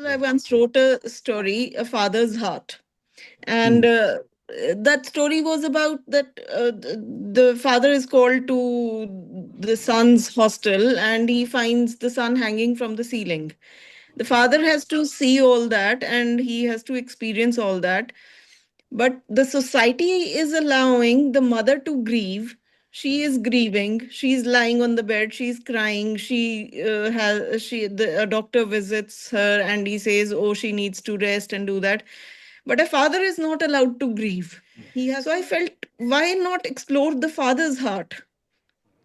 I once wrote a story, A Father's Heart. And Hmm. that story was about that the father is called to the son's hostel and he finds the son hanging from the ceiling. The father has to see all that and he has to experience all that. But the society is allowing the mother to grieve. She is grieving. She's lying on the bed. She's crying. A doctor visits her and he says, "Oh, she needs to rest and do that." But a father is not allowed to grieve. So I felt, why not explore the father's heart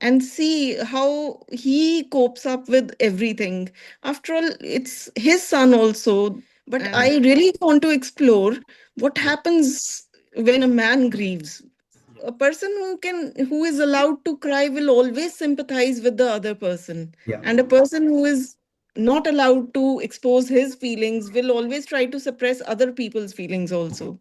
and see how he copes up with everything? After all, it's his son also. But And I really want to explore what happens when a man grieves. A person who is allowed to cry will always sympathize with the other person. yeah, And a person who is not allowed to expose his feelings will always try to suppress other people's feelings also.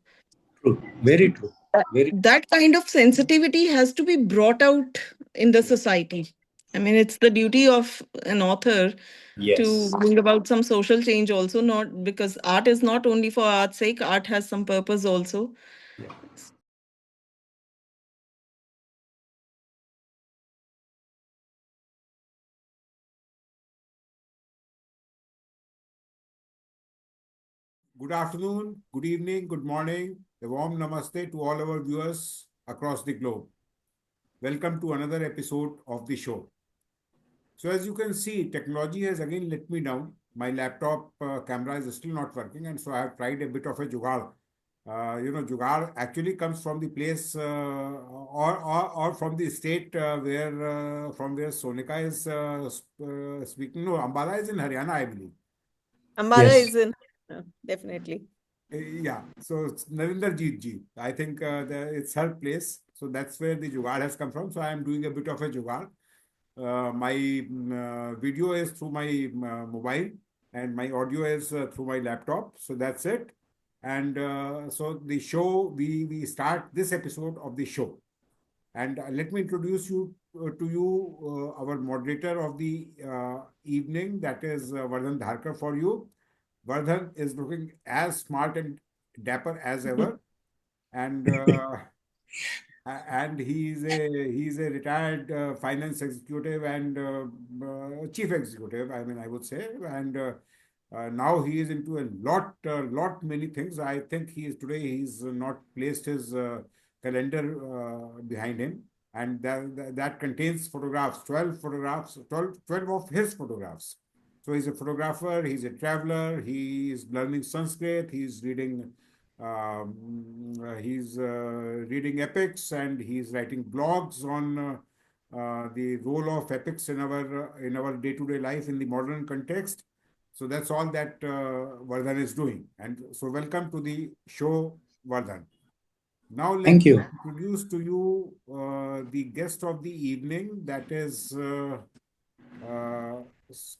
true, very true, very. That kind of sensitivity has to be brought out in the society. I mean, it's the duty of an author to Yes. bring about some social change also, not because art is not only for art's sake, art has some purpose also. Yeah. Good afternoon, good evening, good morning. A warm namaste to all our viewers across the globe. Welcome to another episode of the show. So, as you can see, technology has again let me down. My laptop camera is still not working, and so I have tried a bit of a jugaad. Jugaad actually comes from the place or from the state where from where Sonika is speaking. No, Ambala is in Haryana, I believe. Ambala Yes. is in, definitely. Yeah, so it's Narendra Jeet ji. I think it's her place. So that's where the jugaad has come from. So I am doing a bit of a jugaad. My video is through my mobile and my audio is through my laptop. So that's it. And so the show, we start this episode of the show. And let me introduce you our moderator of the evening, that is Vardhan Dharkar for you. Vardhan is looking as smart and dapper as ever, and and he's a retired finance executive and chief executive. I mean, I would say, and now he is into a lot many things. I think he's not placed his calendar behind him, and that contains photographs, 12 photographs, 12 of his photographs. So he's a photographer, he's a traveler, he is learning Sanskrit, he's reading epics and he's writing blogs on the role of epics in our day-to-day life in the modern context. So that's all that Vardhan is doing. And so welcome to the show, Vardhan. Now let Thank me you. introduce to you the guest of the evening, that is uh,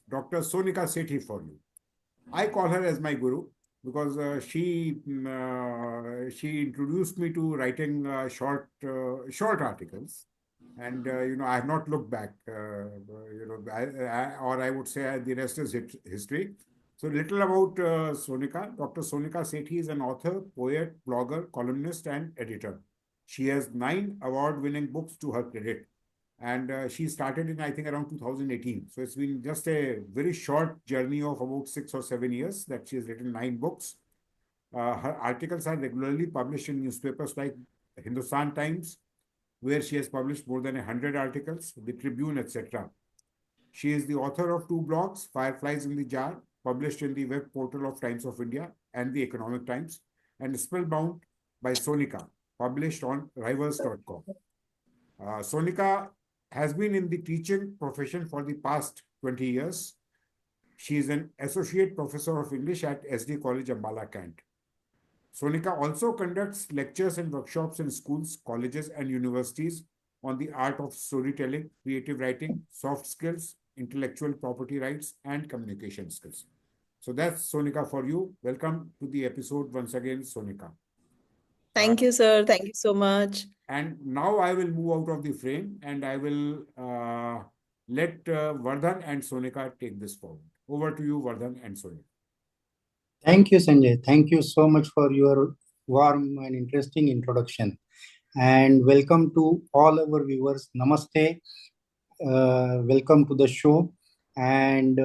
Dr. Sonika Sethi for you. I call her as my guru because she introduced me to writing short articles, and I have not looked back. Or I would say the rest is history. So little about Sonika. Dr. Sonika Sethi is an author, poet, blogger, columnist, and editor. She has 9 award-winning books to her credit, and she started in, I think, around 2018. So it's been just a very short journey of about 6 or 7 years that she has written 9 books. Her articles are regularly published in newspapers like Hindustan Times, where she has published more than 100 articles, the Tribune, etc. She is the author of 2 blogs, Fireflies in the Jar, published in the web portal of Times of India and the Economic Times, and Spellbound by Sonika, published on rivals.com. Sonika has been in the teaching profession for the past 20 years. She is an associate professor of English at SD College, Ambala Cantt. Sonika also conducts lectures and workshops in schools, colleges, and universities on the art of storytelling, creative writing, soft skills, intellectual property rights, and communication skills. So that's Sonika for you. Welcome to the episode once again, Sonika. Uh, Thank you, sir. Thank you so much. And now I will move out of the frame and I will let Vardhan and Sonika take this forward. Over to you, Vardhan and Sonika. Thank you, Sanjay. Thank you so much for your warm and interesting introduction. And welcome to all our viewers. Namaste. Welcome to the show. And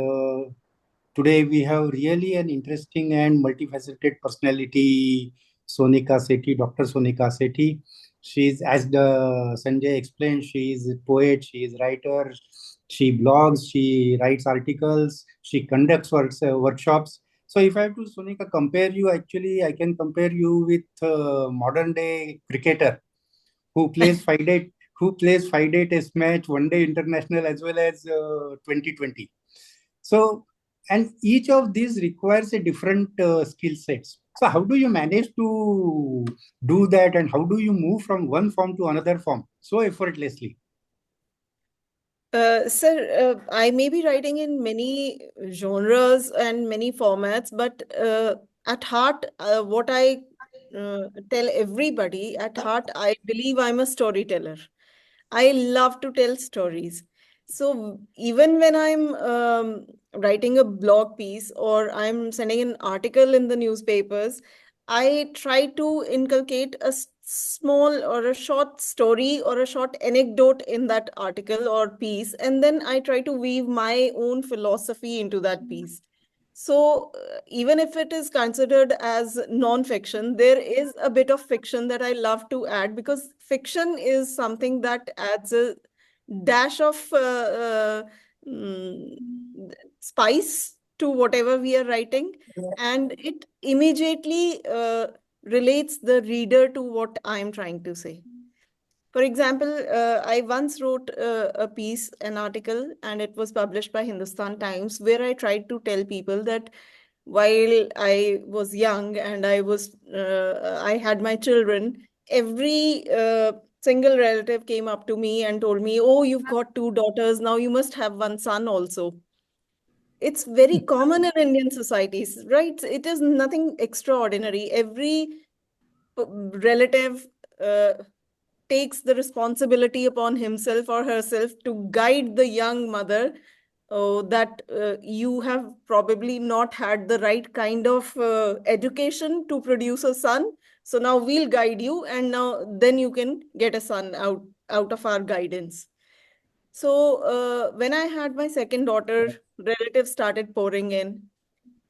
today we have really an interesting and multifaceted personality, Sonika Sethi, Dr. Sonika Sethi. She's, as the Sanjay explained, she is a poet, she is writer, she blogs, she writes articles, she conducts workshops. So if I have to, Sonika, compare you, actually, I can compare you with modern day cricketer who plays 5 day who plays 5 day test match, 1 day international, as well as 2020. So, and each of these requires a different skill sets. So how do you manage to do that, and how do you move from one form to another form so effortlessly? Sir, I may be writing in many genres and many formats, but at heart, what I tell everybody, at heart, I believe I'm a storyteller. I love to tell stories. So even when I'm writing a blog piece or I'm sending an article in the newspapers, I try to inculcate a small or a short story or a short anecdote in that article or piece, and then I try to weave my own philosophy into that piece. So, even if it is considered as non-fiction, there is a bit of fiction that I love to add, because fiction is something that adds a dash of mm, spice to whatever we are writing, and it immediately relates the reader to what I am trying to say. For example, I once wrote a piece, an article, and it was published by Hindustan Times, where I tried to tell people that while I was young and I had my children, every single relative came up to me and told me, "Oh, you've got two daughters, now you must have one son also." It's very common in Indian societies, right? It is nothing extraordinary. Every relative uh, takes the responsibility upon himself or herself to guide the young mother, that you have probably not had the right kind of education to produce a son. So now we'll guide you, and now then you can get a son out of our guidance. So when I had my second daughter, relatives started pouring in.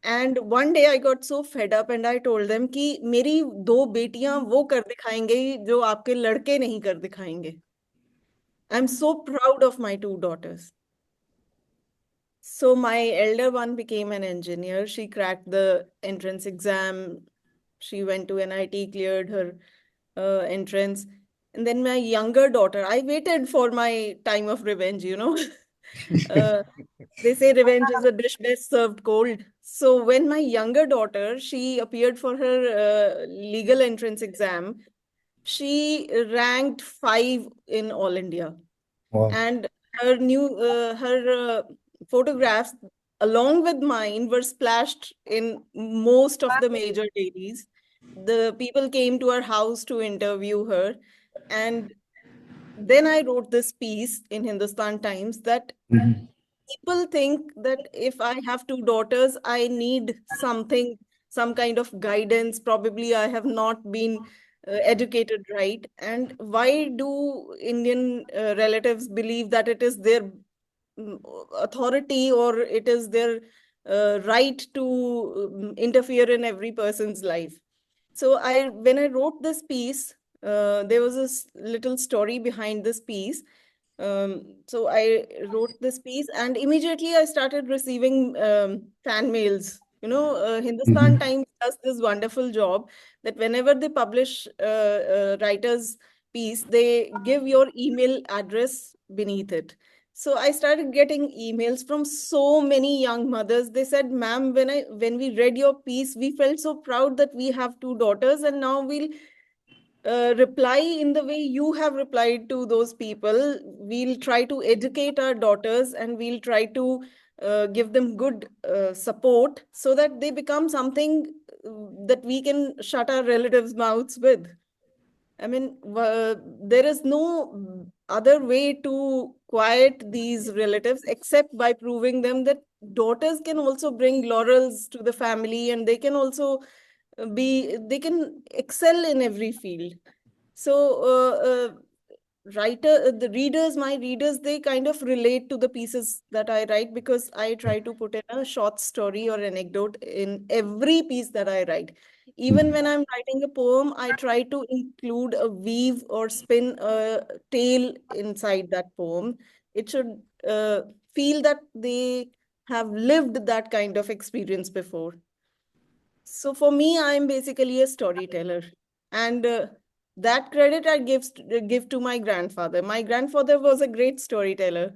And one day I got so fed up and I told them कि मेरी दो बेटियां वो कर दिखाएंगे जो आपके लड़के नहीं कर दिखाएंगे. I'm so proud of my two daughters. So my elder one became an engineer. She cracked the entrance exam. She went to NIT, cleared her entrance. And then my younger daughter, I waited for my time of revenge, you know. uh, they say revenge is a dish best served cold. So when my younger daughter, she appeared for her legal entrance exam, she ranked 5 in all India, Wow. and her photographs along with mine were splashed in most of the major dailies. The people came to our house to interview her, and then I wrote this piece in Hindustan Times that Mhm. people think that if I have two daughters, I need something, some kind of guidance. Probably I have not been educated right. And why do Indian relatives believe that it is their mm, authority, or it is their right to interfere in every person's life? So when I wrote this piece, there was this little story behind this piece. So I wrote this piece, and immediately I started receiving fan mails. You know, Hindustan Mhm. Times does this wonderful job that whenever they publish writer's piece, they give your email address beneath it. So I started getting emails from so many young mothers. They said, "Ma'am, when we read your piece, we felt so proud that we have two daughters, and now we'll reply in the way you have replied to those people. We'll try to educate our daughters, and we'll try to give them good support so that they become something that we can shut our relatives' mouths with." I mean, there is no other way to quiet these relatives except by proving them that daughters can also bring laurels to the family, and they can also they can excel in every field. So, the readers, my readers, they kind of relate to the pieces that I write, because I try to put in a short story or anecdote in every piece that I write. Even Mhm. when I'm writing a poem, I try to include a weave or spin a tale inside that poem. It should feel that they have lived that kind of experience before. So for me, I'm basically a storyteller, and that credit I give to my grandfather. My grandfather was a great storyteller,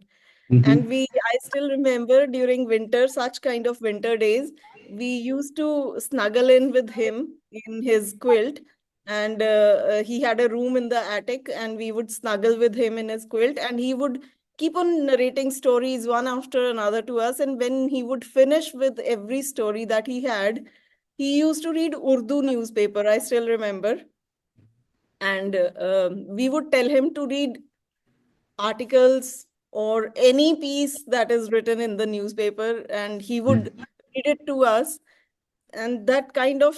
and Mhm. I still remember during winter, such kind of winter days, we used to snuggle in with him in his quilt, and he had a room in the attic, and we would snuggle with him in his quilt, and he would keep on narrating stories one after another to us. And when he would finish with every story that he had, he used to read Urdu newspaper, I still remember. And we would tell him to read articles or any piece that is written in the newspaper, and he would read it to us. And that kind of,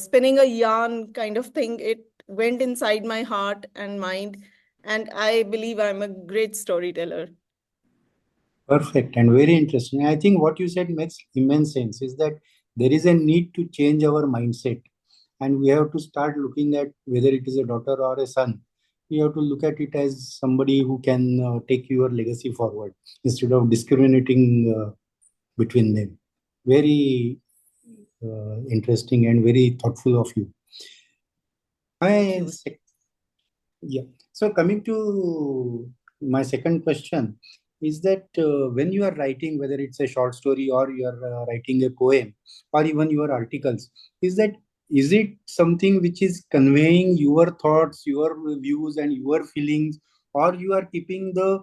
spinning a yarn kind of thing, it went inside my heart and mind. And I believe I'm a great storyteller. Perfect and very interesting. I think what you said makes immense sense is that there is a need to change our mindset, and we have to start looking at whether it is a daughter or a son. We have to look at it as somebody who can take your legacy forward instead of discriminating between them. Very interesting and very thoughtful of you. Thank My you. Yeah. So coming to my second question is that when you are writing, whether it's a short story or you are writing a poem or even your articles, is it something which is conveying your thoughts, your views, and your feelings, or you are keeping the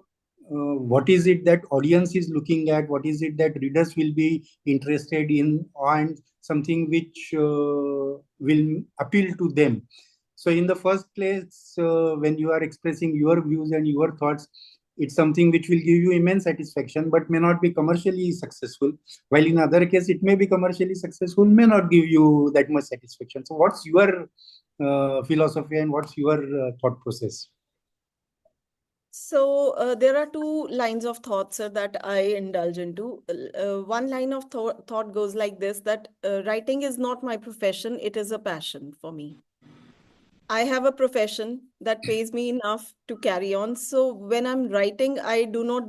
what is it that audience is looking at, what is it that readers will be interested in, and something which will appeal to them. So, in the first place, when you are expressing your views and your thoughts, it's something which will give you immense satisfaction, but may not be commercially successful. While in other case, it may be commercially successful, may not give you that much satisfaction. So, what's your philosophy and what's your thought process? So there are two lines of thoughts that I indulge into. One line of thought goes like this: that writing is not my profession; it is a passion for me. I have a profession that pays me enough to carry on. So when I'm writing, I do not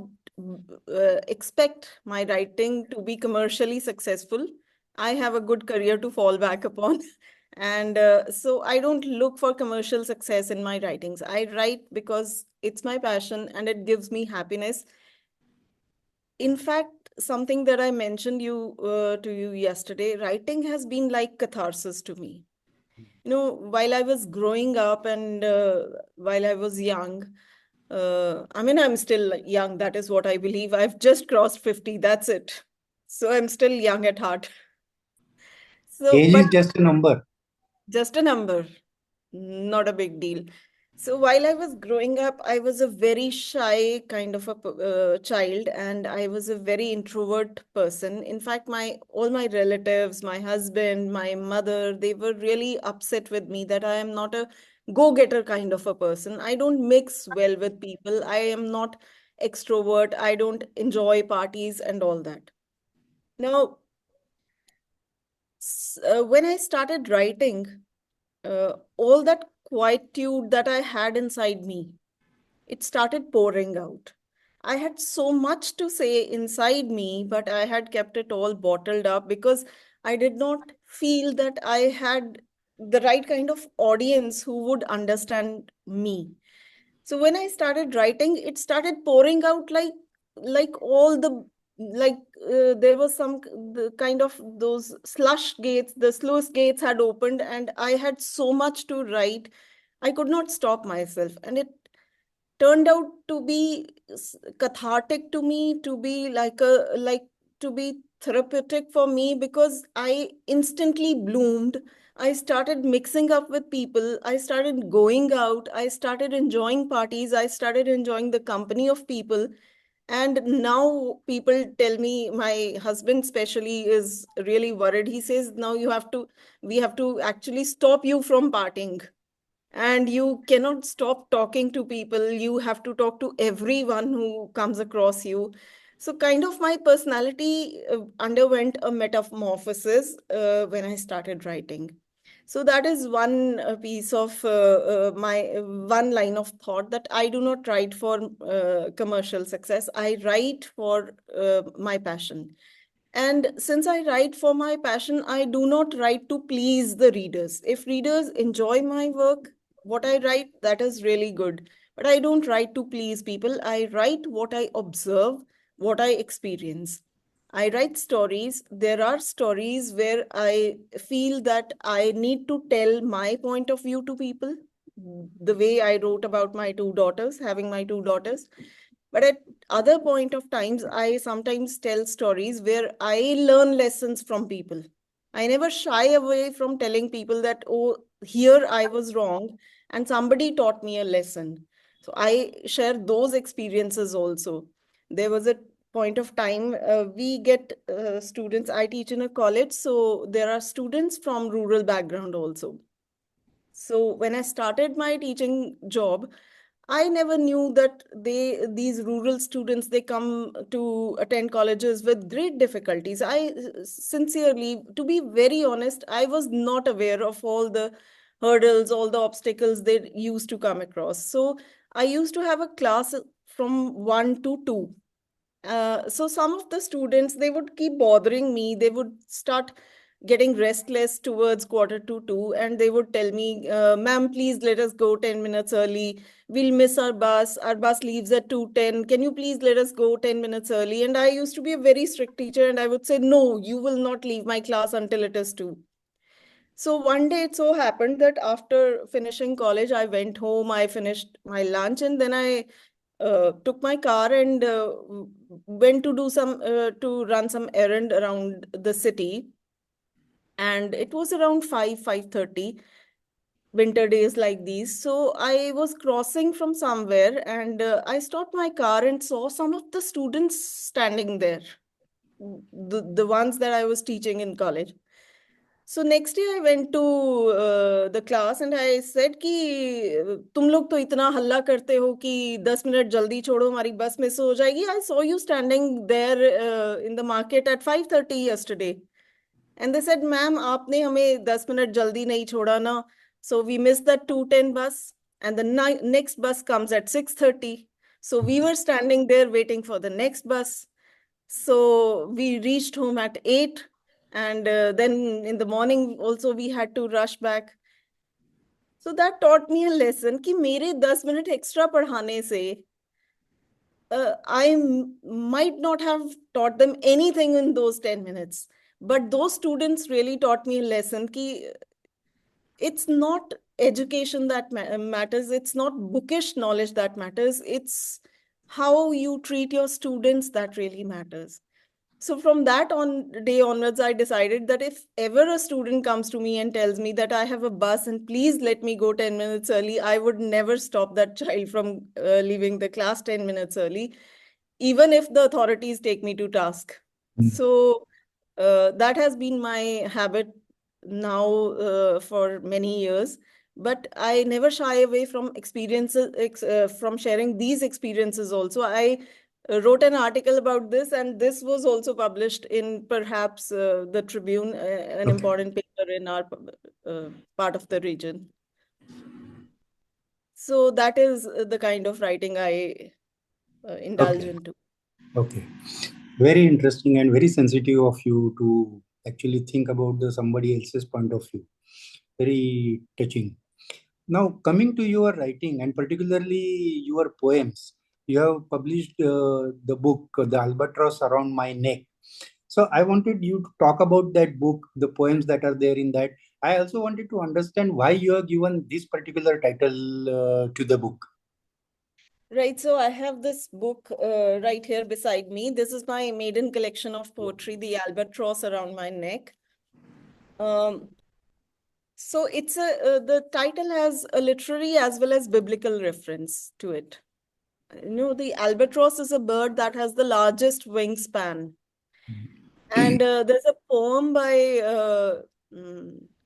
expect my writing to be commercially successful. I have a good career to fall back upon. And so I don't look for commercial success in my writings. I write because it's my passion and it gives me happiness. In fact, something that I mentioned to you yesterday, writing has been like catharsis to me. While I was growing up and while I was young, I mean, I'm still young. That is what I believe. I've just crossed 50. That's it. So I'm still young at heart. So, Age is but just a number. just a number, not a big deal. So while I was growing up, I was a very shy kind of a child, and I was a very introvert person. In fact, my all my relatives, my husband, my mother, they were really upset with me that I am not a go-getter kind of a person. I don't mix well with people. I am not extrovert. I don't enjoy parties and all that. Now, when I started writing, all that quietude that I had inside me, it started pouring out. I had so much to say inside me, but I had kept it all bottled up because I did not feel that I had the right kind of audience who would understand me. So when I started writing, it started pouring out like all the like there was some the kind of those slush gates, the sluice gates had opened, and I had so much to write. I could not stop myself, and it turned out to be cathartic to me, to be to be therapeutic for me, because I instantly bloomed. I started mixing up with people. I started going out. I started enjoying parties. I started enjoying the company of people. And now people tell me, my husband especially is really worried. He says, now we have to actually stop you from partying. And you cannot stop talking to people. You have to talk to everyone who comes across you. So kind of my personality underwent a metamorphosis when I started writing. So that is one piece of my one line of thought, that I do not write for commercial success. I write for my passion. And since I write for my passion, I do not write to please the readers. If readers enjoy my work, what I write, that is really good. But I don't write to please people. I write what I observe, what I experience. I write stories. There are stories where I feel that I need to tell my point of view to people. The way I wrote about my two daughters, having my two daughters. But at other point of times, I sometimes tell stories where I learn lessons from people. I never shy away from telling people that, oh, here I was wrong and somebody taught me a lesson. So I share those experiences also. There was a point of time, we get students. I teach in a college, so there are students from rural background also. So when I started my teaching job, I never knew that these rural students, they come to attend colleges with great difficulties. I sincerely, to be very honest, I was not aware of all the hurdles, all the obstacles they used to come across. So I used to have a class from 1 to 2. So some of the students, they would keep bothering me. They would start getting restless towards quarter to 2, and they would tell me, ma'am, please let us go 10 minutes early. We'll miss our bus. Our bus leaves at 2:10. Can you please let us go 10 minutes early? And I used to be a very strict teacher, and I would say, no, you will not leave my class until it is 2. So one day it so happened that after finishing college, I went home, I finished my lunch, and then I took my car and went to do to run some errand around the city. And it was around 5:30, winter days like these. So I was crossing from somewhere, and I stopped my car and saw some of the students standing there, the ones that I was teaching in college. So next day I went to the class and I said कि तुम लोग तो इतना हल्ला करते हो कि 10 minute जल्दी छोड़ो, हमारी बस मिस हो जाएगी. I saw you standing there in the market at 5:30 yesterday. And they said, ma'am, आपने हमें 10 मिनट जल्दी नहीं छोड़ा ना. So we missed that 2:10 bus, and the next bus comes at 6:30. So we were standing there waiting for the next bus. So we reached home at 8, and then in the morning also we had to rush back. So that taught me a lesson कि मेरे 10 minute extra पढ़ाने से might not have taught them anything in those 10 minutes. But those students really taught me a lesson कि it's not education that matters. It's not bookish knowledge that matters. It's how you treat your students that really matters. So from that on day onwards, I decided that if ever a student comes to me and tells me that I have a bus and please let me go 10 minutes early, I would never stop that child from leaving the class 10 minutes early, even if the authorities take me to task. So that has been my habit now for many years. But I never shy away from experiences, from sharing these experiences also. I wrote an article about this, and this was also published in perhaps the Tribune, an Okay. important paper in our part of the region. So that is the kind of writing I indulge Okay. into. Okay. Very interesting and very sensitive of you to actually think about the somebody else's point of view. Very touching. Now, coming to your writing and particularly your poems, you have published the book, The Albatross Around My Neck. So, I wanted you to talk about that book, the poems that are there in that. I also wanted to understand why you have given this particular title to the book. Right, so I have this book right here beside me. This is my maiden collection of poetry, The Albatross Around My Neck. Um, So it's the title has a literary as well as biblical reference to it. The albatross is a bird that has the largest wingspan. And there's a poem by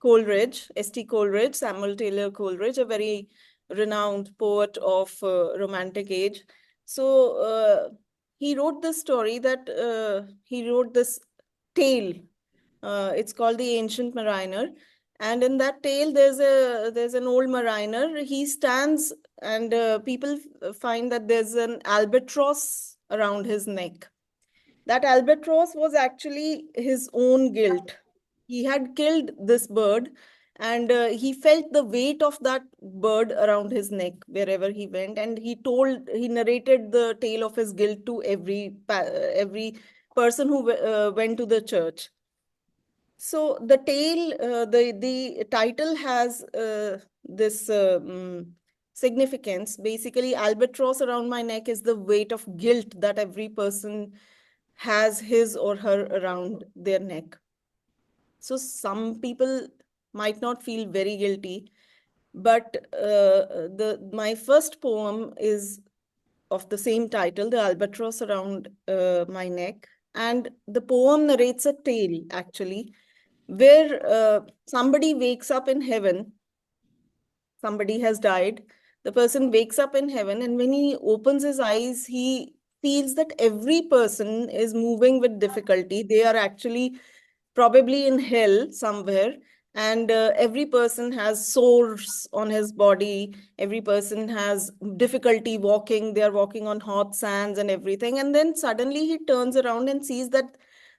Coleridge, S.T. Coleridge, Samuel Taylor Coleridge, a very renowned poet of Romantic age. So he wrote this story that he wrote this tale. It's called The Ancient Mariner. And in that tale, there's an old mariner. He stands, and people find that there's an albatross around his neck. That albatross was actually his own guilt. He had killed this bird, and he felt the weight of that bird around his neck wherever he went. And he narrated the tale of his guilt to every person who went to the church. So the tale, the title has this significance. Basically, albatross around my neck is the weight of guilt that every person has his or her around their neck. So some people might not feel very guilty, but my first poem is of the same title, The Albatross Around My Neck. And the poem narrates a tale, actually, where somebody wakes up in heaven. Somebody has died. The person wakes up in heaven, and when he opens his eyes, he feels that every person is moving with difficulty. They are actually probably in hell somewhere, and every person has sores on his body. Every person has difficulty walking. They are walking on hot sands and everything. And then suddenly he turns around and sees that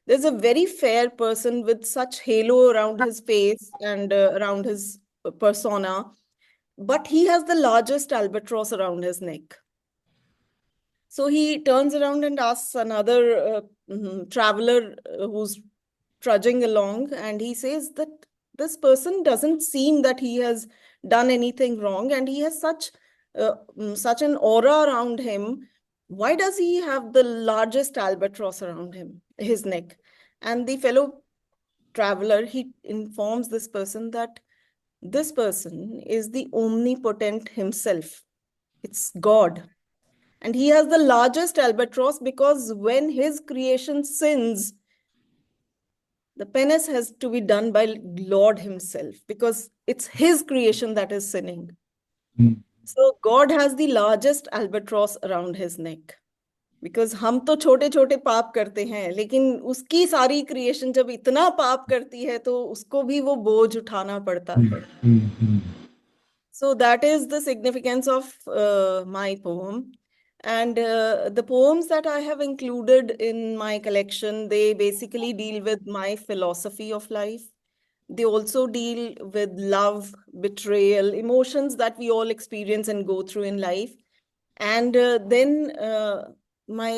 there's a very fair person with such halo around his face and around his persona, but he has the largest albatross around his neck. So he turns around and asks another traveler who's trudging along, and he says that this person doesn't seem that he has done anything wrong, and he has such an aura around him. Why does he have the largest albatross around his neck? And the fellow traveler, he informs this person that this person is the omnipotent himself. It's God. And he has the largest albatross because when his creation sins, the penance has to be done by Lord himself because it's his creation that is sinning. Mm. So God has the largest albatross around his neck. Because हम तो छोटे छोटे पाप करते हैं, लेकिन उसकी सारी क्रिएशन जब इतना पाप करती है तो उसको भी वो बोझ उठाना पड़ता है. So that is the significance of my poem. And the poems that I have included in my collection, they basically deal with my philosophy of life. They also deal with love, betrayal, emotions that we all experience and go through in life. And then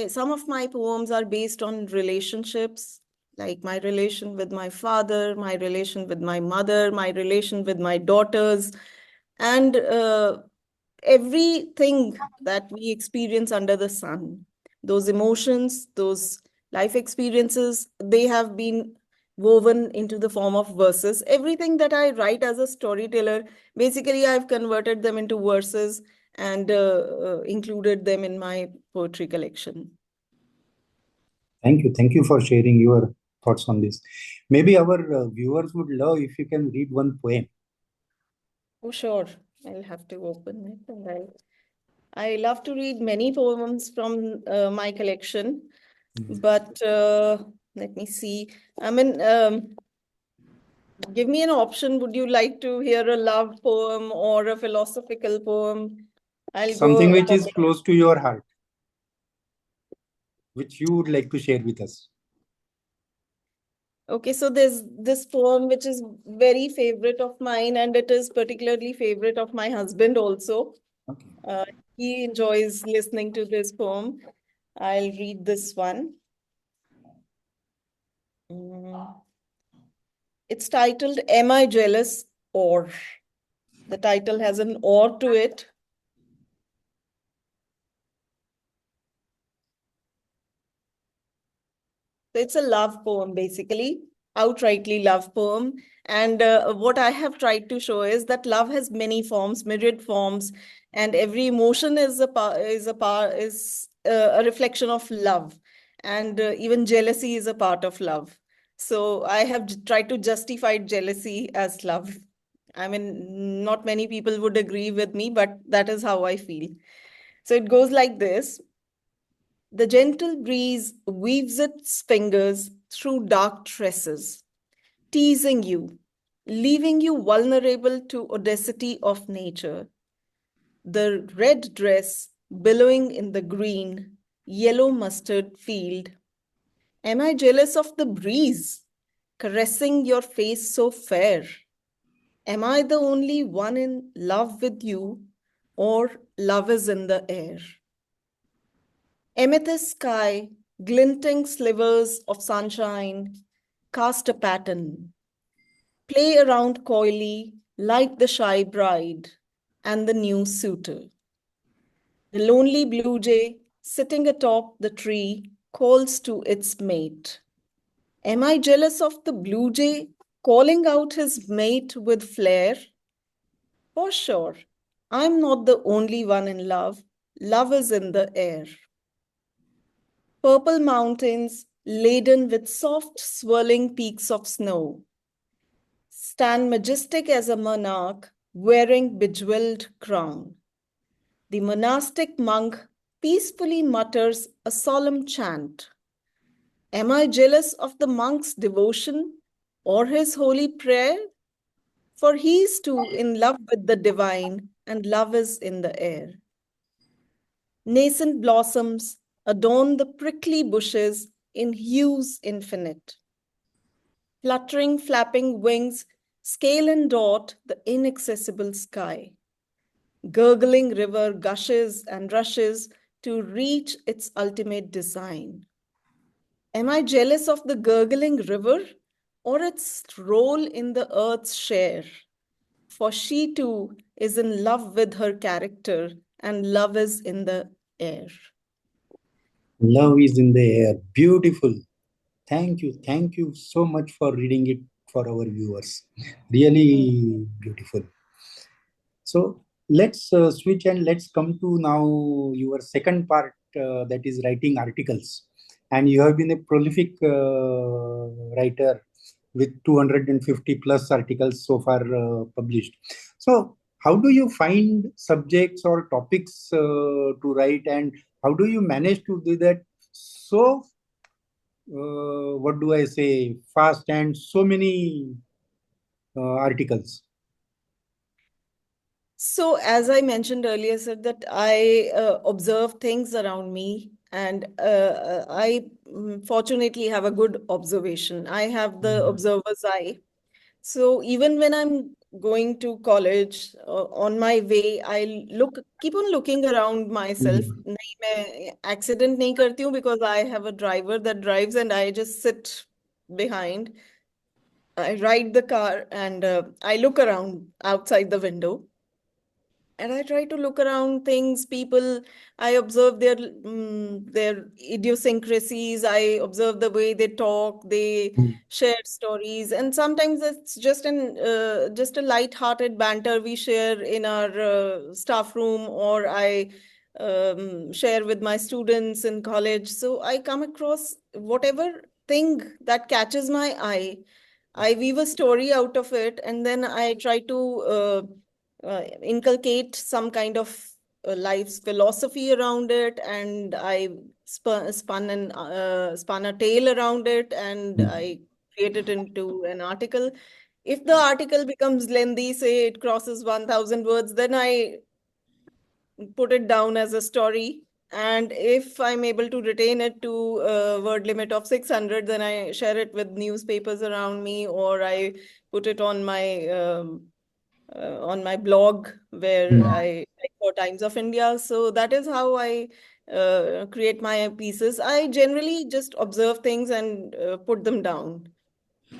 some of my poems are based on relationships, like my relation with my father, my relation with my mother, my relation with my daughters, and everything that we experience under the sun. Those emotions, those life experiences, they have been woven into the form of verses. Everything that I write as a storyteller, basically I've converted them into verses and included them in my poetry collection. Thank you. Thank you for sharing your thoughts on this. Maybe our viewers would love if you can read one poem. Oh, sure. I'll have to open it. And I love to read many poems from my collection, but let me see. I mean, give me an option. Would you like to hear a love poem or a philosophical poem? I'll Something go which is according. close to your heart, which you would like to share with us. Okay, so there's this poem which is very favorite of mine, and it is particularly favorite of my husband also. Okay. He enjoys listening to this poem. I'll read this one. It's titled, Am I Jealous? Or. The title has an or to it. So it's a love poem, basically. outrightly love poem. And what I have tried to show is that love has many forms, myriad forms, and every emotion is a reflection of love, and even jealousy is a part of love. So I have tried to justify jealousy as love. I mean, not many people would agree with me, but that is how I feel. So it goes like this. The gentle breeze weaves its fingers through dark tresses, teasing you, leaving you vulnerable to audacity of nature. The red dress billowing in the green, yellow mustard field. Am I jealous of the breeze, caressing your face so fair? Am I the only one in love with you, or love is in the air? Amethyst sky, glinting slivers of sunshine, cast a pattern. Play around coyly like the shy bride and the new suitor. The lonely blue jay, sitting atop the tree, calls to its mate. Am I jealous of the blue jay calling out his mate with flair? For sure, I'm not the only one in love. Love is in the air. Purple mountains laden with soft swirling peaks of snow stand majestic as a monarch wearing bejeweled crown. The monastic monk peacefully mutters a solemn chant. Am I jealous of the monk's devotion or his holy prayer? For he is too in love with the divine, and love is in the air. Nascent blossoms adorn the prickly bushes in hues infinite. Fluttering, flapping wings scale and dot the inaccessible sky. Gurgling river gushes and rushes to reach its ultimate design. Am I jealous of the gurgling river or its role in the earth's share? For she too is in love with her character, and love is in the air. Love is in the air. Beautiful. Thank you. Thank you so much for reading it for our viewers. Mm. Really beautiful. So let's switch and let's come to now your second part, that is writing articles. And you have been a prolific writer with 250 plus articles so far published. So how do you find subjects or topics to write, and how do you manage to do that so, what do I say, fast, and so many articles? So, as I mentioned earlier, sir, that I observe things around me, and I fortunately have a good observation. I have the Mm. observer's eye. So even when I'm going to college, on my way, keep on looking around myself. Mm. नहीं मैं accident नहीं करती हूँ because I have a driver that drives and I just sit behind. I ride the car and I look around outside the window and I try to look around things, people. I observe their idiosyncrasies. I observe the way they talk, they Mm. share stories, and sometimes it's just a light-hearted banter we share in our staff room, or I share with my students in college. So I come across whatever thing that catches my eye. I weave a story out of it, and then I try to inculcate some kind of life's philosophy around it, and I spun a tale around it, and Mm. I create it into an article. If the article becomes lengthy, say it crosses 1,000 words, then I put it down as a story. And if I'm able to retain it to a word limit of 600, then I share it with newspapers around me, or I put it on my blog where Mm. I write for Times of India. So that is how I create my pieces. I generally just observe things and put them down.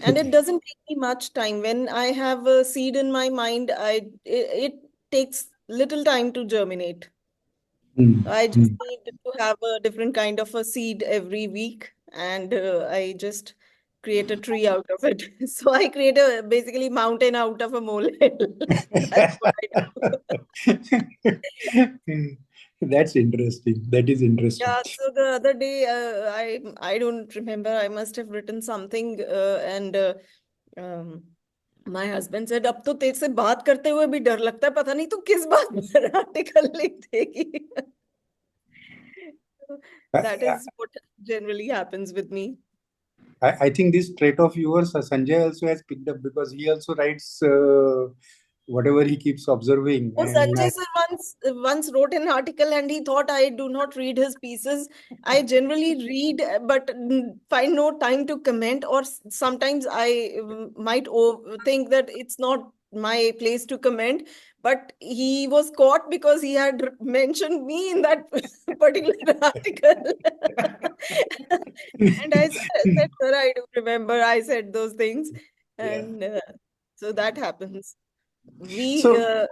And it Okay. doesn't take me much time. When I have a seed in my mind, it takes little time to germinate. Mm. I just Mm. need to have a different kind of a seed every week, and I just create a tree out of it. So I create a basically mountain out of a molehill. That's what I do. That's interesting. That is interesting. Yeah, so the other day, I don't remember. I must have written something, and um, my husband said, "अब तो तेरे से बात करते हुए भी डर लगता है, पता नहीं तू किस बात पर आर्टिकल लिख देगी." So I, that is what generally happens with me. I think this trait of yours, Sanjay also has picked up because he also writes whatever he keeps observing. Oh, And Sanjay sir once wrote an article and he thought I do not read his pieces. I generally read, but find no time to comment, or sometimes I might think that it's not my place to comment. But he was caught because he had mentioned me in that particular article. And I said, sir, I do remember I said those things. yeah. And so that happens. We So,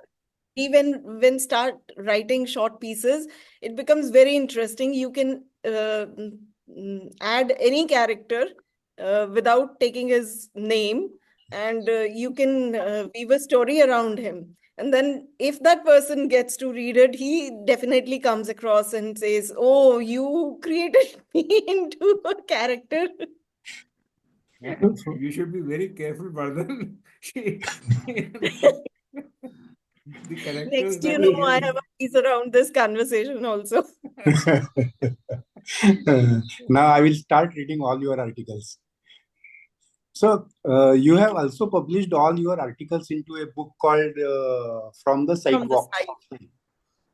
when start writing short pieces, it becomes very interesting. You can add any character without taking his name, and you can weave a story around him. And then if that person gets to read it, he definitely comes across and says, "Oh, you created me into a character." You should be very careful, Vardhan. The characters Next, you that know, I you have a piece around this conversation also. now I will start reading all your articles. So, you have also published all your articles into a book called From the From the Sidewalks. side.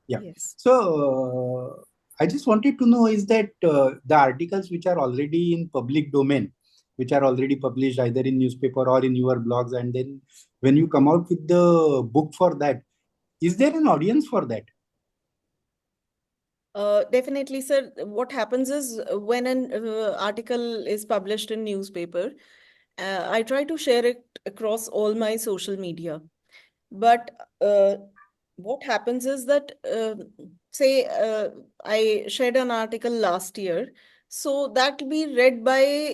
Yeah. Yes. So, I just wanted to know is that the articles which are already in public domain, which are already published either in newspaper or in your blogs, and then when you come out with the book for that, is there an audience for that? Definitely, sir. What happens is when an article is published in newspaper, I try to share it across all my social media. But what happens is that, say, I shared an article last year, so that will be read by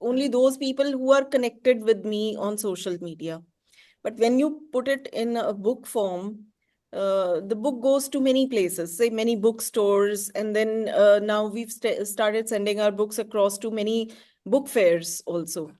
only those people who are connected with me on social media. But when you put it in a book form, the book goes to many places, say many bookstores, and then now we've started sending our books across to many book fairs also.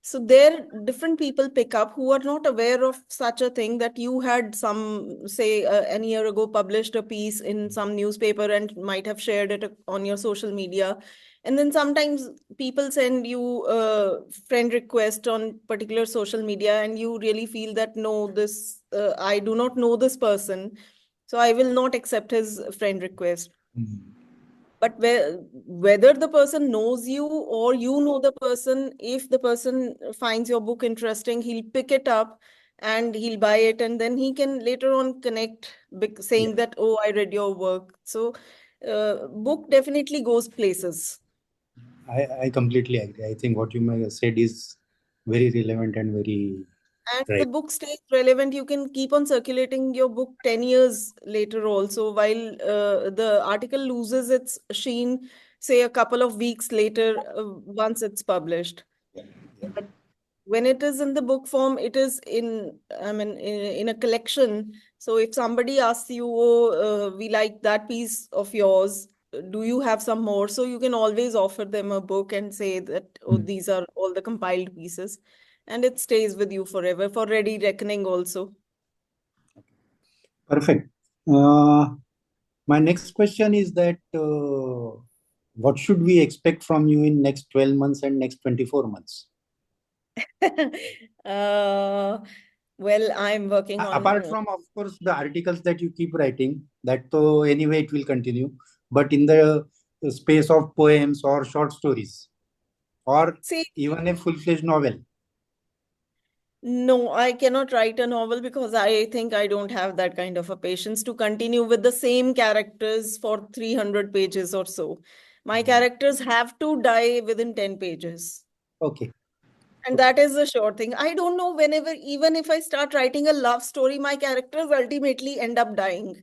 So there, different people pick up who are not aware of such a thing, that you had some, say, an year ago published a piece in some newspaper and might have shared it on your social media. And then sometimes people send you a friend request on particular social media, and you really feel that no, this I do not know this person, so I will not accept his friend request. But whether the person knows you or you know the person, if the person finds your book interesting, he'll pick it up and he'll buy it, and then he can later on connect, Yeah, saying that, oh, I read your work. So book definitely goes places. I completely agree. I think what you may have said is very relevant and very And the right. book stays relevant. You can keep on circulating your book 10 years later also, while the article loses its sheen, say a couple of weeks later, once it's published. Yeah, yeah. But when it is in the book form, it is in, I mean, in a collection. So if somebody asks you, oh, we like that piece of yours, do you have some more? So you can always offer them a book and say that, oh, Hmm. these are all the compiled pieces. And it stays with you forever, for ready reckoning also. Perfect. Uh, my next question is that what should we expect from you in next 12 months and next 24 months? uh, well, I'm working on Apart from, of course, the articles that you keep writing, that though anyway it will continue, but in the space of poems or short stories or see, even a full-fledged novel. no, I cannot write a novel because I think I don't have that kind of a patience to continue with the same characters for 300 pages or so. My characters have to die within 10 pages. Okay. And Okay. that is a sure thing. I don't know, whenever, even if I start writing a love story, my characters ultimately end up dying.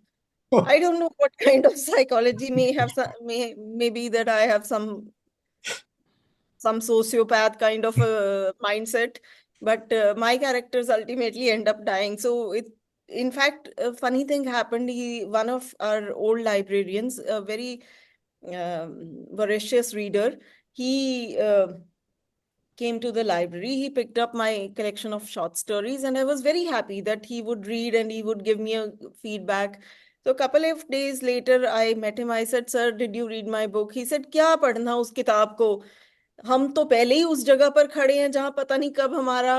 I don't know what kind of psychology may have some, maybe that I have some some sociopath kind of a mindset, but my characters ultimately end up dying. So in fact, a funny thing happened. One of our old librarians, a very voracious reader, he came to the library. He picked up my collection of short stories, and I was very happy that he would read and he would give me a feedback. So a couple of days later, I met him. I said, "Sir, did you read my book?" He said, "क्या पढ़ना उस किताब को? हम तो पहले ही उस जगह पर खड़े हैं जहां पता नहीं कब हमारा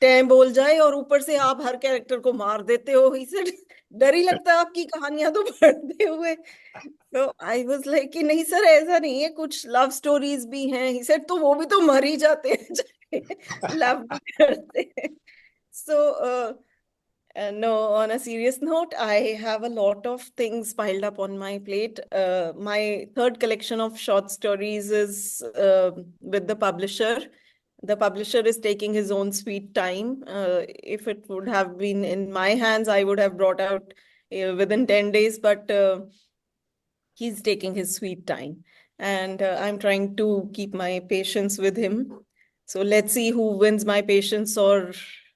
टैम बोल जाए, और ऊपर से आप हर कैरेक्टर को मार देते हो." ही सेड, "डर ही लगता है आपकी कहानियां तो पढ़ते हुए." तो आई वाज लाइक कि नहीं सर, ऐसा नहीं है, कुछ लव स्टोरीज भी हैं। ही सेड, "तो वो भी तो मर ही जाते हैं, लव भी करते हैं." So no, on a serious note, I have a lot of things piled up on my plate. My third collection of short stories is with the publisher. The publisher is taking his own sweet time. If it would have been in my hands, I would have brought out within 10 days, but he's taking his sweet time. And I'm trying to keep my patience with him. So let's see who wins my patience or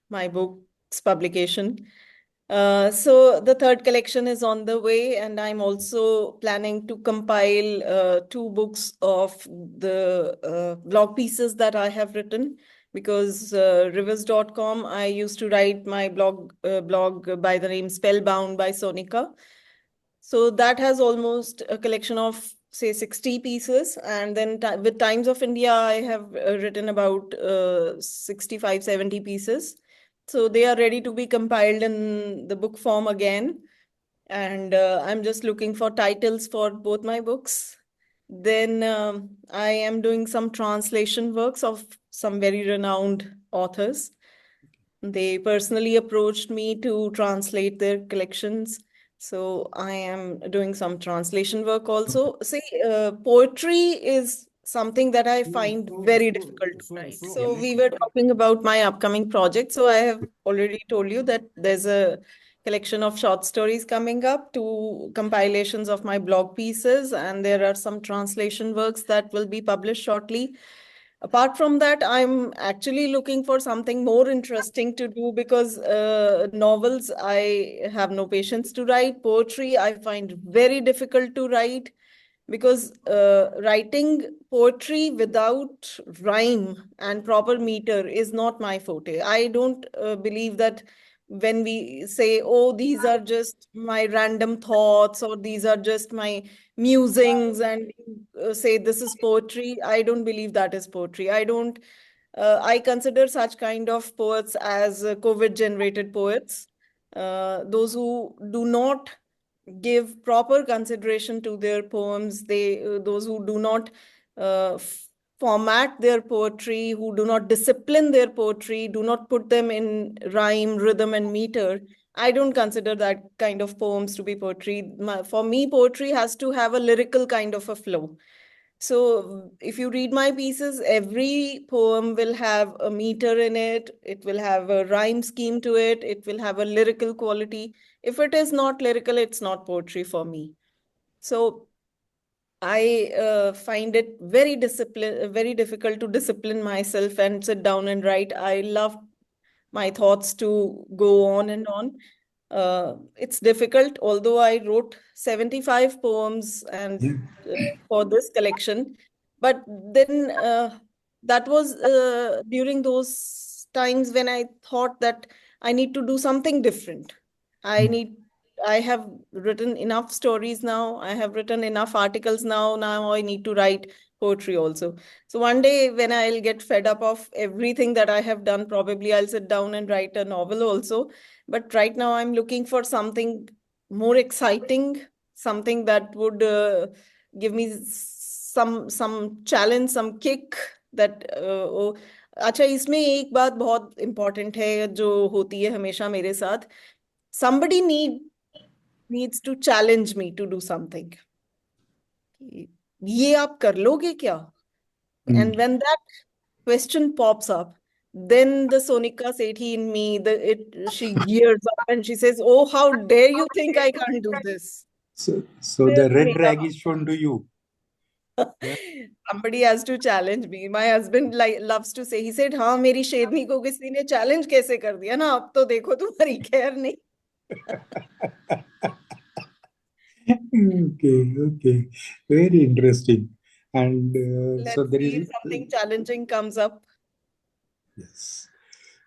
my book's publication. So the third collection is on the way, and I'm also planning to compile two books of the blog pieces that I have written, because rivers.com, I used to write my blog by the name Spellbound by Sonika. So that has almost a collection of, say, 60 pieces. And then with Times of India, I have written about 65, 70 pieces. So they are ready to be compiled in the book form again. And I'm just looking for titles for both my books. Then I am doing some translation works of some very renowned authors. They personally approached me to translate their collections. So I am doing some translation work also. See, poetry is something that I find very difficult to write. So we were talking about my upcoming project. So I have already told you that there's a collection of short stories coming up, two compilations of my blog pieces, and there are some translation works that will be published shortly. Apart from that, I'm actually looking for something more interesting to do, because novels, I have no patience to write. Poetry, I find very difficult to write, because writing poetry without rhyme and proper meter is not my forte. I don't believe that when we say, "Oh, these are just my random thoughts," or "These are just my musings," and say this is poetry, I don't believe that is poetry. I consider such kind of poets as COVID generated poets, those who do not give proper consideration to their poems, those who do not uh, format their poetry, who do not discipline their poetry, do not put them in rhyme, rhythm, and meter. I don't consider that kind of poems to be poetry. For me, poetry has to have a lyrical kind of a flow. So if you read my pieces, every poem will have a meter in it, it will have a rhyme scheme to it, it will have a lyrical quality. If it is not lyrical, it's not poetry for me. So I find it very difficult to discipline myself and sit down and write. I love my thoughts to go on and on. It's difficult, although I wrote 75 poems and for this collection. But then that was during those times when I thought that I need to do something different. I need, I have written enough stories now. I have written enough articles now. Now I need to write poetry also. So one day when I'll get fed up of everything that I have done, probably I'll sit down and write a novel also. But right now I'm looking for something more exciting, something that would give me some challenge, some kick that oh, अच्छा, इसमें एक बात बहुत important है जो होती है हमेशा मेरे साथ. Somebody needs to challenge me to do something. ये आप कर लोगे क्या? And when that question pops up, then the Sonika Sethi in me, she gears up and she says, "Oh, how dare you think I can't do this?" So the red rag is shown to you. Yeah. Somebody has to challenge me. My husband loves to say, he said, हाँ मेरी शेरनी को किसी ने challenge कैसे कर दिया ना, अब तो देखो तुम्हारी खैर नहीं. Okay. Very interesting. And so Let's there see is, if something challenging comes up. yes.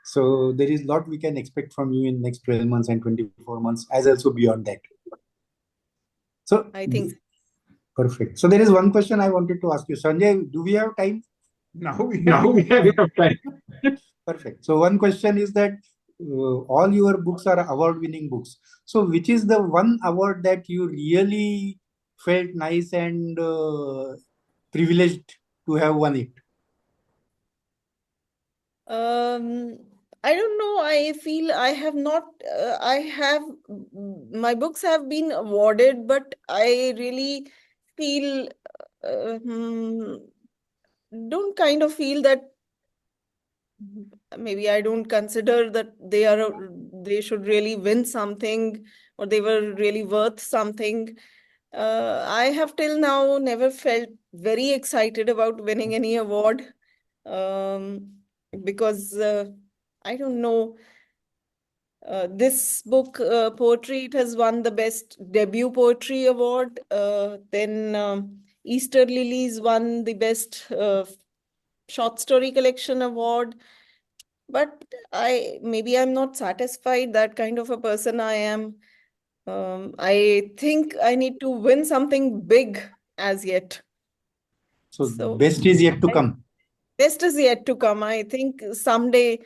So there is lot we can expect from you in next 12 months and 24 months, as also beyond that. So I think so. perfect. So there is one question I wanted to ask you, Sanjay. Do we have time? Now we Now have we have time. enough time. Perfect. So one question is that all your books are award-winning books. So which is the one award that you really felt nice and privileged to have won it? Um, I don't know. I feel I have not, I have, my books have been awarded, but I really feel, hmm, don't kind of feel that maybe I don't consider that they should really win something or they were really worth something. I have till now never felt very excited about winning any award, um, because I don't know. This book, poetry, it has won the best debut poetry award. Then Easter Lilies won the best short story collection award. But maybe I'm not satisfied. That kind of a person I am. I think I need to win something big as yet. So So best is yet to I, come. best is yet to come. I think someday,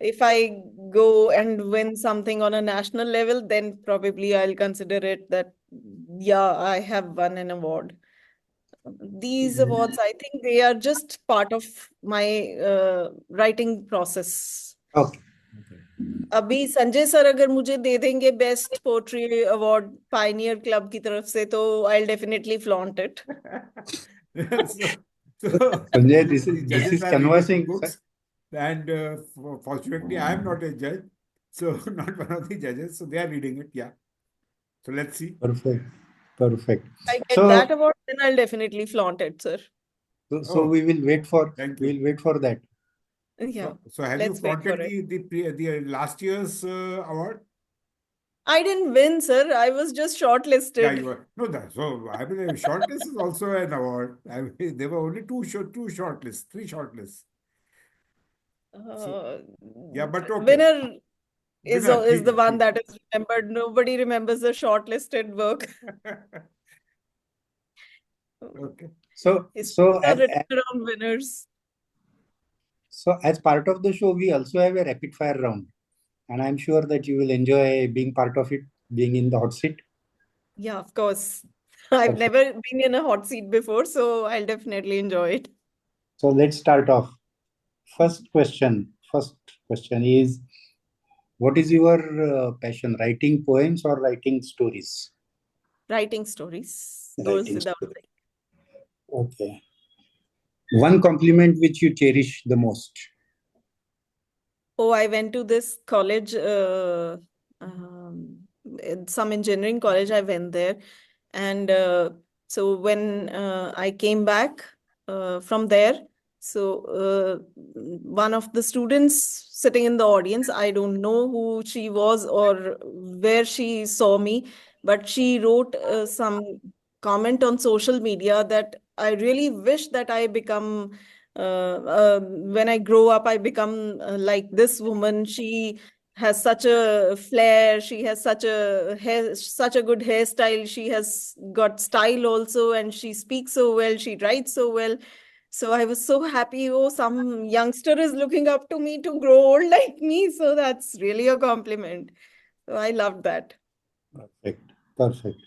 if I go and win something on a national level, then probably I'll consider it that, yeah, I have won an award. These awards, I think they are just part of my writing process. Okay. अभी Sanjay sir अगर मुझे दे देंगे best poetry award pioneer club की तरफ से तो I definitely flaunt it. So Sanjay, the this judges is are reading the conversing. books, and fortunately, I am not a judge, so not one of the judges. So they are reading it. Yeah. So let's see. Perfect. I get So that award, then I'll definitely flaunt it, sir. so Oh, we will wait for thank we'll you. wait for that. Yeah, So have you let's wait for flaunted it. the last year's award? I didn't win, sir. I was just Yeah, shortlisted. you are. No, that so I mean, shortlist is also an award. I mean, there were only two shortlists, three shortlists. So Uh, yeah, but okay. Winner Winner, is the one he. that is remembered. Nobody remembers the shortlisted work. Okay. So Histories so are as, written around winners. so as part of the show, we also have a rapid fire round, and I'm sure that you will enjoy being part of it, being in the hot seat. Yeah, of course. I've Perfect. never been in a hot seat before, so I'll definitely enjoy it. So let's start off. First question is, what is your passion? Writing poems or writing stories? Writing stories goes Writing without stories. saying. Okay. One compliment which you cherish the most. Oh, I went to this college, some engineering college. I went there. And so when I came back from there, so one of the students sitting in the audience, I don't know who she was or where she saw me, but she wrote some comment on social media that I really wish that I become when I grow up, I become like this woman. She has such a flair. She has such a good hairstyle. She has got style also, and she speaks so well. She writes so well. So I was so happy. Oh, some youngster is looking up to me to grow old like me. So that's really a compliment. So I loved that. Perfect.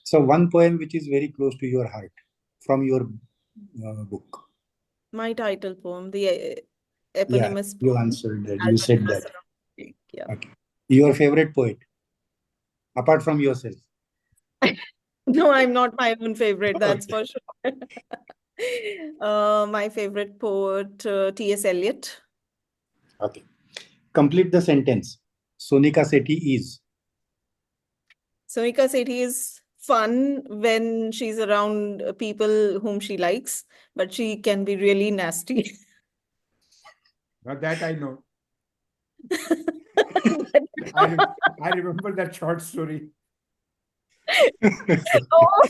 So one poem which is very close to your heart from your book. My title poem, the Yeah, eponymous you poem, answered that. You said Alberta that. Surrounding. Yeah. Okay. Your favorite poet, apart from yourself. No, I'm not my own favorite, that's Okay. for sure. My favorite poet, T.S. Eliot. Okay. Complete the sentence. Sonika Sethi is. Sonika Sethi is fun when she's around people whom she likes, but she can be really nasty. That I know. But- I remember that short story. oh,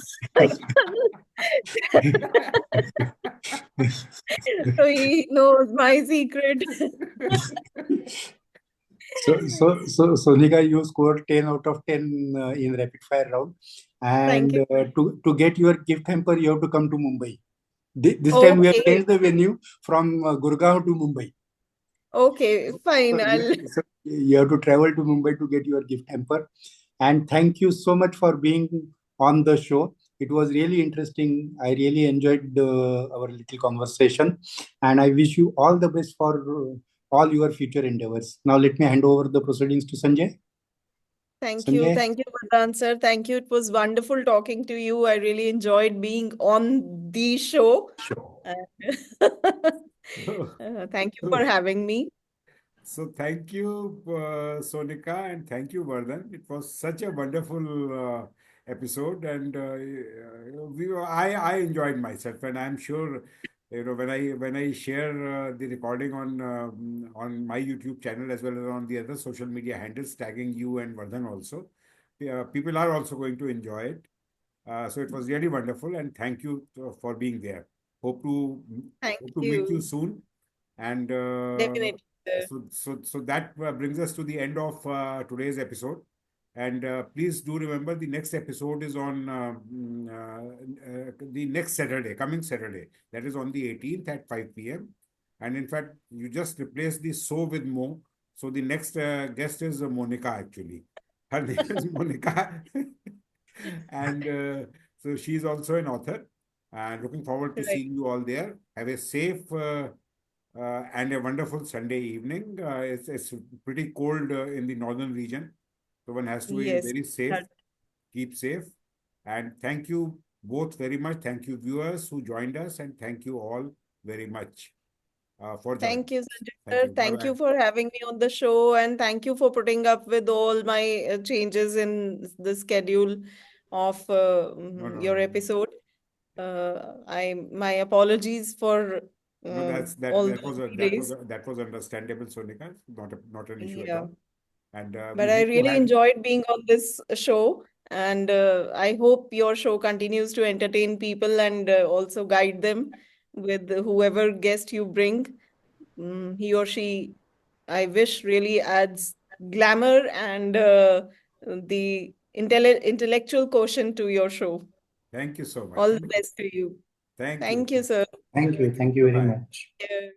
so he knows my secret. So, Sonika, you scored 10 out of 10 in rapid fire round. Thank And you. to get your gift hamper, you have to come to Mumbai. This time we have Okay, changed the venue from Gurgaon to Mumbai. okay, fine. So you have to travel to Mumbai to get your gift hamper. And thank you so much for being on the show. It was really interesting. I really enjoyed our little conversation. And I wish you all the best for all your future endeavors. Now, let me hand over the proceedings to Sanjay. Thank you. Sanjay. Thank you, Vardhan sir. Thank you. It was wonderful talking to you. I really enjoyed being on the show. And thank you for having me. So thank you, Sonika, and thank you, Vardhan. It was such a wonderful episode, and I enjoyed myself, and I'm sure when I share the recording on my YouTube channel as well as on the other social media handles, tagging you and Vardhan also, people are also going to enjoy it. So it was really wonderful, and thank you for being there. Hope to Thank hope to meet you you. soon, and Definitely, sir. so that brings us to the end of today's episode. And please do remember the next episode is on the next Saturday, coming Saturday. That is on the 18th at 5 p.m. And in fact, you just replace the so with Mo. So the next guest is Monica, actually. Her name is Monica. And so she's also an author. And looking forward to Right. seeing you all there. Have a safe and a wonderful Sunday evening. It's pretty cold in the northern region, so one has to be Yes. very safe, That- keep safe. And thank you both very much. Thank you, viewers who joined us, and thank you all very much for joining Thank you, us. Sanjay Thank sir. you. Bye Thank bye. you for having me on the show, and thank you for putting up with all my changes in the schedule of No, no, your no. episode. My apologies for No, all those delays. that was understandable, Sonika. Not an issue at Yeah. all. And we But I hope to really have enjoyed being on this show, and I hope your show continues to entertain people and also guide them with whoever guest you bring. He or she, I wish, really adds glamour and the intellectual quotient to your show. Thank you so much. All the Thank you. best to you. Thank you. Thank you, sir. Thank you. Thank you. Thank you Bye very bye. much. Yeah.